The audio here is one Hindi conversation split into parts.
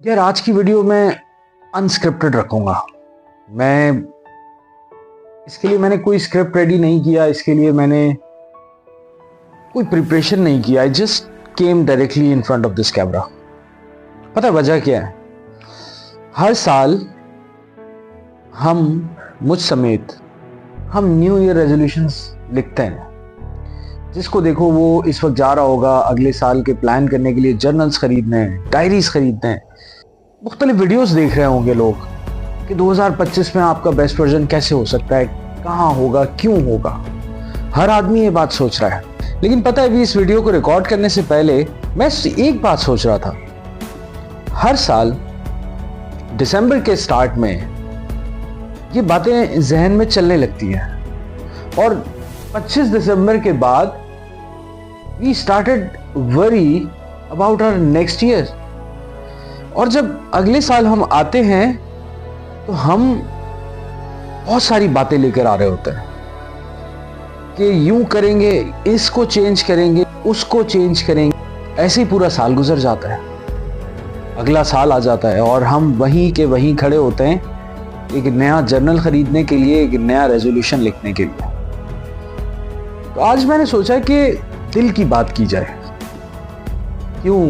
यार आज की वीडियो में अनस्क्रिप्टेड रखूंगा। मैं इसके लिए मैंने कोई स्क्रिप्ट रेडी नहीं किया, इसके लिए मैंने कोई प्रिपरेशन नहीं किया। I just came directly in front of this camera. पता है वजह क्या है? हर साल हम, मुझ समेत, हम न्यू ईयर रेजोल्यूशंस लिखते हैं। जिसको देखो वो इस वक्त जा रहा होगा अगले साल के प्लान करने के लिए जर्नल्स खरीदने हैं, डायरीज खरीदने हैं, मुख्तलिफ वीडियोस देख रहे होंगे लोग कि 2025 में आपका बेस्ट वर्जन कैसे हो सकता है, कहाँ होगा, क्यों होगा। हर आदमी ये बात सोच रहा है। लेकिन पता है, अभी इस वीडियो को रिकॉर्ड करने से पहले मैं एक बात सोच रहा था। हर साल दिसंबर के स्टार्ट में ये बातें जहन में चलने लगती हैं और 25 दिसंबर के बाद we started worry about our next year. और जब अगले साल हम आते हैं तो हम बहुत सारी बातें लेकर आ रहे होते हैं कि यूं करेंगे, इसको चेंज करेंगे, उसको चेंज करेंगे। ऐसे ही पूरा साल गुजर जाता है, अगला साल आ जाता है और हम वहीं के वहीं खड़े होते हैं एक नया जर्नल खरीदने के लिए, एक नया रेजोल्यूशन लिखने के लिए। तो आज मैंने सोचा कि दिल की बात की जाए। क्यों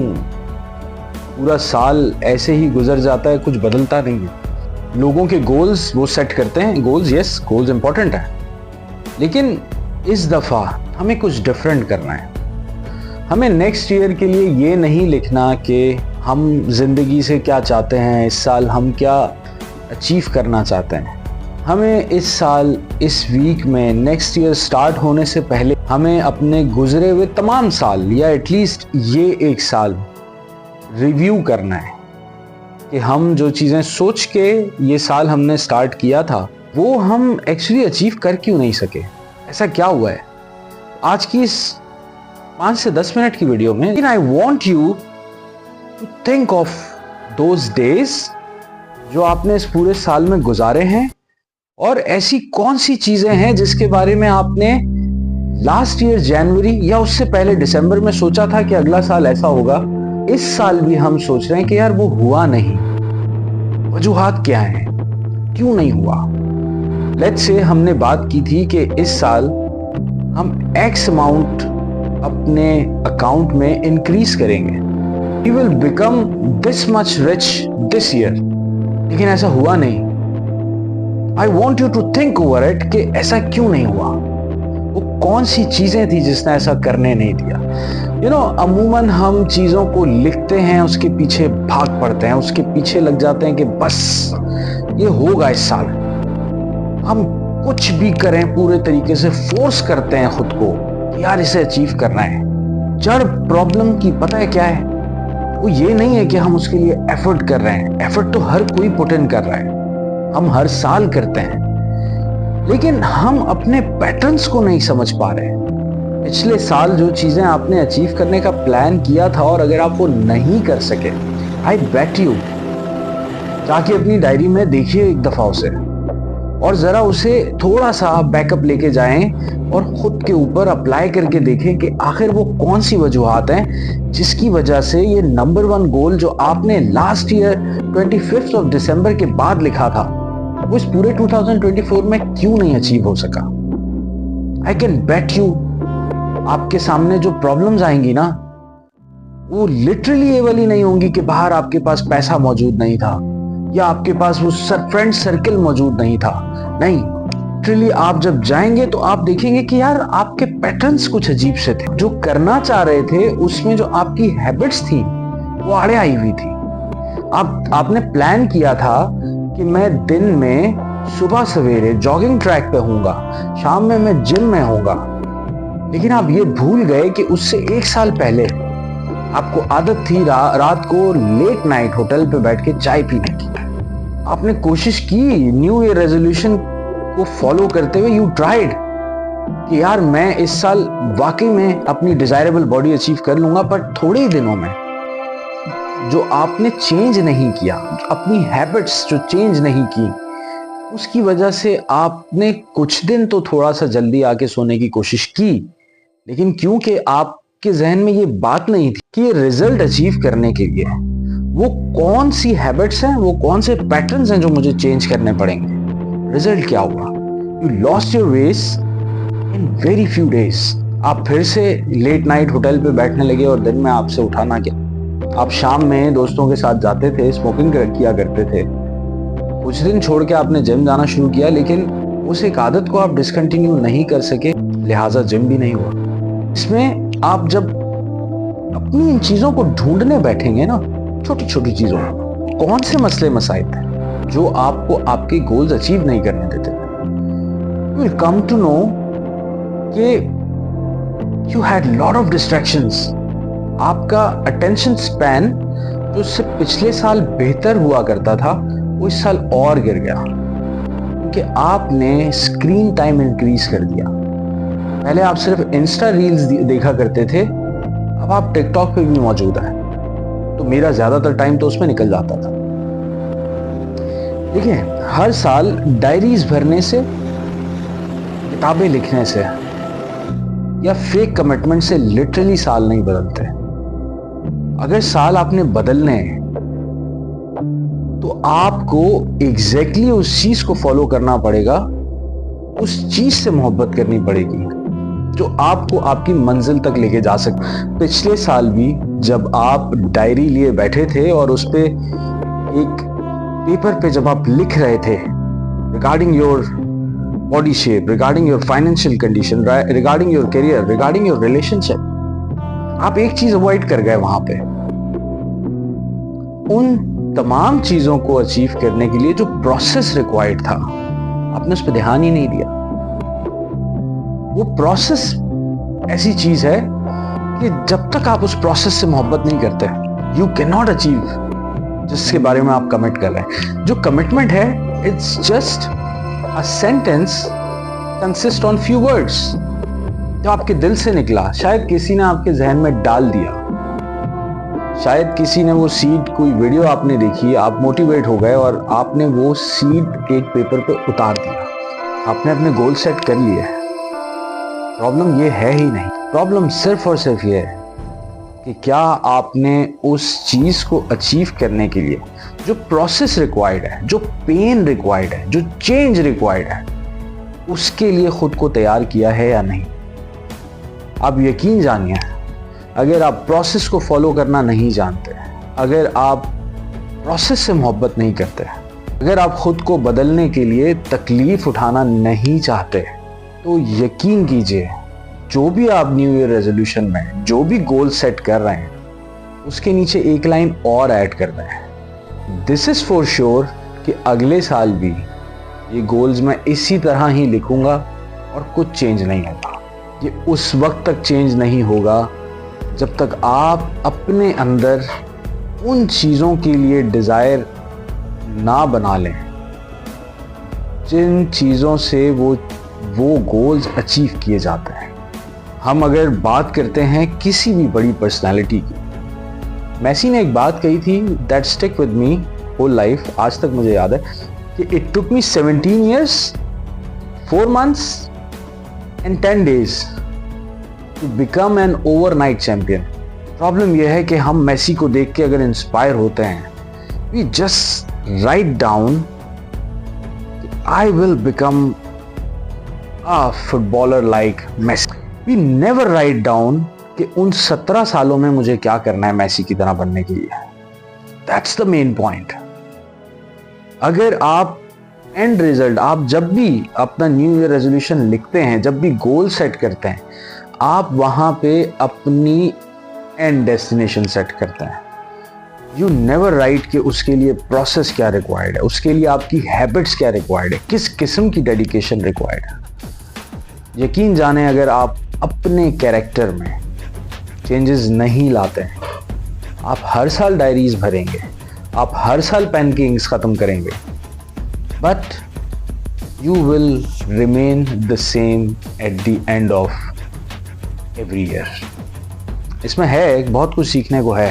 पूरा साल ऐसे ही गुजर जाता है, कुछ बदलता नहीं है। लोगों के गोल्स वो सेट करते हैं, गोल्स, यस गोल्स इंपॉर्टेंट है, लेकिन इस दफा हमें कुछ डिफरेंट करना है। हमें नेक्स्ट ईयर के लिए ये नहीं लिखना कि हम जिंदगी से क्या चाहते हैं, इस साल हम क्या अचीव करना चाहते हैं। हमें इस साल, इस वीक में, नेक्स्ट ईयर स्टार्ट होने से पहले हमें अपने गुजरे हुए तमाम साल या एटलीस्ट ये एक साल रिव्यू करना है कि हम जो चीज़ें सोच के ये साल हमने स्टार्ट किया था वो हम एक्चुअली अचीव कर क्यों नहीं सके। ऐसा क्या हुआ है? आज की इस 5 से 10 मिनट की वीडियो में I want you to think of those days जो आपने इस पूरे साल में गुजारे हैं, और ऐसी कौन सी चीजें हैं जिसके बारे में आपने लास्ट ईयर जनवरी या उससे पहले दिसंबर में सोचा था कि अगला साल ऐसा होगा। इस साल भी हम सोच रहे हैं कि यार वो हुआ नहीं। वजूहात क्या हैं, क्यों नहीं हुआ? लेट्स से हमने बात की थी कि इस साल हम एक्स अमाउंट अपने अकाउंट में इंक्रीज करेंगे, we will become this much rich this year, लेकिन ऐसा हुआ नहीं। I want you to think over it कि ऐसा क्यों नहीं हुआ, वो कौन सी चीजें थी जिसने ऐसा करने नहीं दिया। यू नो, अमूमन हम चीजों को लिखते हैं, उसके पीछे भाग पड़ते हैं, उसके पीछे लग जाते हैं कि बस ये होगा इस साल। हम कुछ भी करें पूरे तरीके से फोर्स करते हैं खुद को कि यार इसे अचीव करना है। जड़ प्रॉब्लम की पता है क्या है? वो ये नहीं है कि हम उसके लिए एफर्ट कर रहे हैं। एफर्ट तो हर कोई पुट इन कर रहा है, हम हर साल करते हैं, लेकिन हम अपने पैटर्न्स को नहीं समझ पा रहे हैं। पिछले साल जो चीजें आपने अचीव करने का प्लान किया था और अगर आप वो नहीं कर सके, आई बेट यू जाके अपनी डायरी में देखिए एक दफा उसे, और जरा उसे थोड़ा सा बैकअप लेके जाएं और खुद के ऊपर अप्लाई करके देखें कि आखिर वो कौन सी वजूहात हैं जिसकी वजह से ये नंबर 1 गोल जो आपने लास्ट ईयर 25 ऑफ दिसंबर के बाद लिखा था वो इस पूरे 2024 में क्यों नहीं अचीव हो सका। आई कैन बेट यू आपके सामने जो प्रॉब्लम्स आएंगी ना, वो लिटरली ये वाली नहीं होंगी कि बाहर आपके पास पैसा मौजूद नहीं था या आपके पास वो फ्रेंड सर्कल मौजूद नहीं था। नहीं, लिटरली आप जब जाएंगे तो आप देखेंगे कि यार आपके पैटर्न्स कुछ अजीब से थे। जो करना चाह रहे थे उसमें जो आपकी हैबिट्स थी वो आड़े आई हुई थी। आपने प्लान किया था कि मैं दिन में सुबह सवेरे जॉगिंग ट्रैक पे होऊंगा, शाम में मैं जिम में होऊंगा, लेकिन आप ये भूल गए कि उससे 1 साल पहले आपको आदत थी रात को लेट नाइट होटल पे बैठ के चाय पीने की। आपने कोशिश की न्यू ईयर रेजोल्यूशन को फॉलो करते हुए, यू ट्राइड कि यार मैं इस साल वाकई में अपनी डिजायरेबल बॉडी अचीव कर लूंगा, पर थोड़े ही दिनों में जो आपने चेंज नहीं किया, अपनी हैबिट्स जो चेंज नहीं की, उसकी वजह से आपने कुछ दिन तो थोड़ा सा जल्दी आके सोने की कोशिश की, लेकिन क्योंकि आपके जहन में ये बात नहीं थी कि ये रिजल्ट अचीव करने के लिए वो कौन सी हैबिट्स हैं, वो कौन से पैटर्न्स हैं जो मुझे चेंज करने पड़ेंगे। रिजल्ट क्या हुआ? यू लॉस्ट योर वेस इन वेरी फ्यू डेज। आप फिर से लेट नाइट होटल पे बैठने लगे और दिन में आपसे उठाना क्या। आप शाम में दोस्तों के साथ जाते थे, स्मोकिंग किया करते थे। कुछ दिन छोड़ के आपने जिम जाना शुरू किया, लेकिन उस एक आदत को आप डिसकंटिन्यू नहीं कर सके, लिहाजा जिम भी नहीं हुआ। इसमें आप जब अपनी इन चीजों को ढूंढने बैठेंगे ना, छोटी छोटी चीजों, कौन से मसले मसाइल थे जो आपको आपके गोल्स अचीव नहीं करने देते, you will come to know कि you had lot of distractions. आपका अटेंशन स्पैन जो उससे पिछले साल बेहतर हुआ करता था, वो इस साल और गिर गया, क्योंकि आपने स्क्रीन टाइम इंक्रीज कर दिया। पहले आप सिर्फ इंस्टा रील्स देखा करते थे, अब आप टिकटॉक पे भी मौजूद हैं, तो मेरा ज्यादातर टाइम तो उसमें निकल जाता था। देखिए, हर साल डायरीज भरने से, किताबें लिखने से या फेक कमिटमेंट से लिटरली साल नहीं बदलते। अगर साल आपने बदलने हैं तो आपको एग्जैक्टली उस चीज को फॉलो करना पड़ेगा, उस चीज से मोहब्बत करनी पड़ेगी जो आपको आपकी मंजिल तक लेके जा सके। पिछले साल भी जब आप डायरी लिए बैठे थे और उस पे एक पेपर पे जब आप लिख रहे थे regarding your body shape, regarding your financial condition, regarding your career, regarding your relationship, आप एक चीज अवॉइड कर गए वहां पे। उन तमाम चीजों को अचीव करने के लिए जो प्रोसेस रिक्वायर्ड था, आपने उस पर ध्यान ही नहीं दिया। वो प्रोसेस ऐसी चीज है कि जब तक आप उस प्रोसेस से मोहब्बत नहीं करते, यू कैन नॉट अचीव जिसके बारे में आप कमिट कर रहे हैं। जो कमिटमेंट है, it's just a sentence consist on few words, जो आपके दिल से निकला। शायद किसी ने आपके जहन में डाल दिया, शायद किसी ने वो सीड, कोई वीडियो आपने देखी, आप मोटिवेट हो गए और आपने वो सीड एक पेपर पे उतार दिया, आपने अपने गोल सेट कर लिए। प्रॉब्लम ये है ही नहीं, प्रॉब्लम सिर्फ और सिर्फ ये है कि क्या आपने उस चीज को अचीव करने के लिए जो प्रोसेस रिक्वायर्ड है, जो पेन रिक्वायर्ड है, जो चेंज रिक्वायर्ड है, उसके लिए खुद को तैयार किया है या नहीं। आप यकीन जानिए, अगर आप प्रोसेस को फॉलो करना नहीं जानते, अगर आप प्रोसेस से मोहब्बत नहीं करते, अगर आप खुद को बदलने के लिए तकलीफ उठाना नहीं चाहते, तो यकीन कीजिए, जो भी आप न्यू ईयर रेजोल्यूशन में जो भी गोल सेट कर रहे हैं, उसके नीचे एक लाइन और ऐड कर रहे हैं। दिस इज फॉर श्योर कि अगले साल भी ये गोल्स मैं इसी तरह ही लिखूंगा और कुछ चेंज नहीं होगा। ये उस वक्त तक चेंज नहीं होगा जब तक आप अपने अंदर उन चीज़ों के लिए डिज़ायर ना बना लें जिन चीज़ों से वो गोल्स अचीव किए जाते हैं। हम अगर बात करते हैं किसी भी बड़ी पर्सनालिटी की, मेसी ने एक बात कही थी that stick with me whole life, आज तक मुझे याद है, कि it took me 17 years, 4 months and 10 days to become an overnight champion। Problem यह है कि हम मेसी को देख के अगर इंस्पायर होते हैं, we just write down I will become a footballer like Messi। We never write down कि उन 17 सालों में मुझे क्या करना है मेसी की तरह बनने के लिए। That's the main point। अगर आप एंड रिजल्ट, आप जब भी अपना न्यू ईयर रेजोल्यूशन लिखते हैं, जब भी गोल सेट करते हैं, आप वहां पे अपनी एंड डेस्टिनेशन सेट करते हैं। यू नेवर राइट कि उसके लिए प्रोसेस क्या रिक्वायर्ड है, उसके लिए आपकी हैबिट्स क्या रिक्वायर्ड है, किस किस्म की डेडिकेशन रिक्वायर्ड है। यकीन जाने, अगर आप अपने कैरेक्टर में चेंजेस नहीं लाते हैं, आप हर साल डायरीज भरेंगे, आप हर साल पेन की इंक्स खत्म करेंगे, but you will remain the same at the end of every year. इसमें है, बहुत कुछ सीखने को है।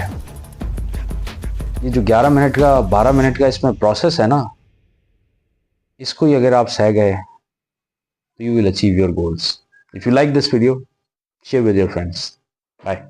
ये जो 11 मिनट का, 12 मिनट का इसमें प्रोसेस है ना, इसको ही अगर आप सह गए तो you will achieve your goals. If you like this video, share with your friends. Bye.